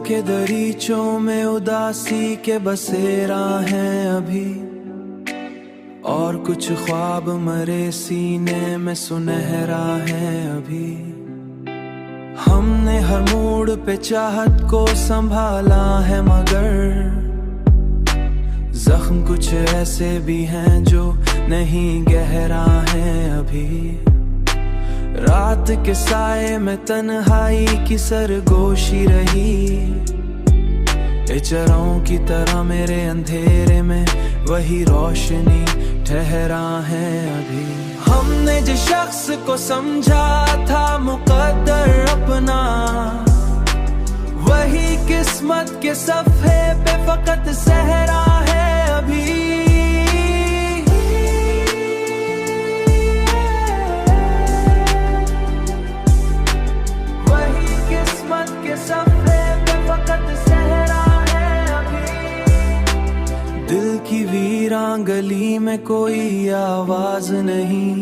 के दरीचों में उदासी के बसेरा हैं अभी, और कुछ ख्वाब मरे सीने में सुनहरा है अभी। हमने हर मोड़ पे चाहत को संभाला है, मगर जख्म कुछ ऐसे भी हैं जो नहीं गहरा है अभी। रात के साए में तन्हाई की सरगोशी रही, इचरों की तरह मेरे अंधेरे में वही रोशनी ठहरा है अभी। हमने जिस शख्स को समझा था मुकद्दर अपना, वही किस्मत के सफ़े पे फकत सहरा है अभी। वही किस्मत के सफ़े पे फकत सहरा है अभी। दिल की वीरान गली में कोई आवाज नहीं,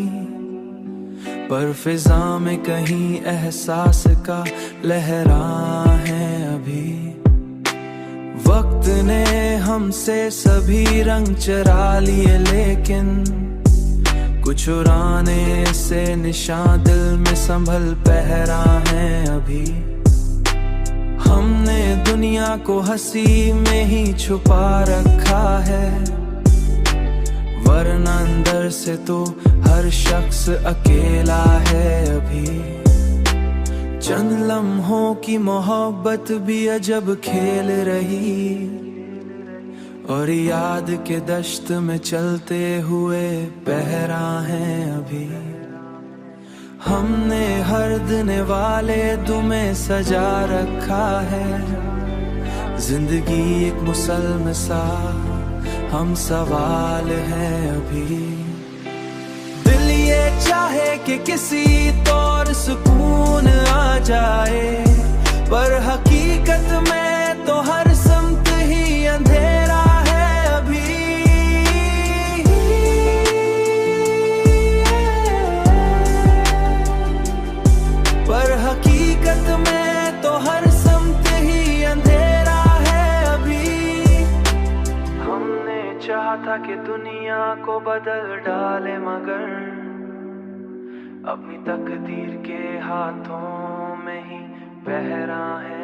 पर फिजा में कहीं एहसास का लहरा है अभी। वक्त ने हमसे सभी रंग चरा लिए, लेकिन कुछ उड़ाने से निशान दिल में संभल पहरा है अभी। हमने दुनिया को हंसी में ही छुपा रखा है, वरना अंदर से तो हर शख्स अकेला है अभी। चंद लम्हों की मोहब्बत भी अजब खेल रही, और याद के दश्त में चलते हुए पहरा है अभी। हमने हर दिन वाले दुमें सजा रखा है, जिंदगी एक मुसलम सा हम सवाल है अभी। दिल ये चाहे कि किसी तौर सुकून आ जाए, पर हकीकत में तो हर समत ही अंधेरा है अभी। पर हकीकत में तो हर समत ही अंधेरा है अभी। हमने चाहा था कि दुनिया को बदल डाले, मगर अपनी तकदीर के हाथों में ही पहरा है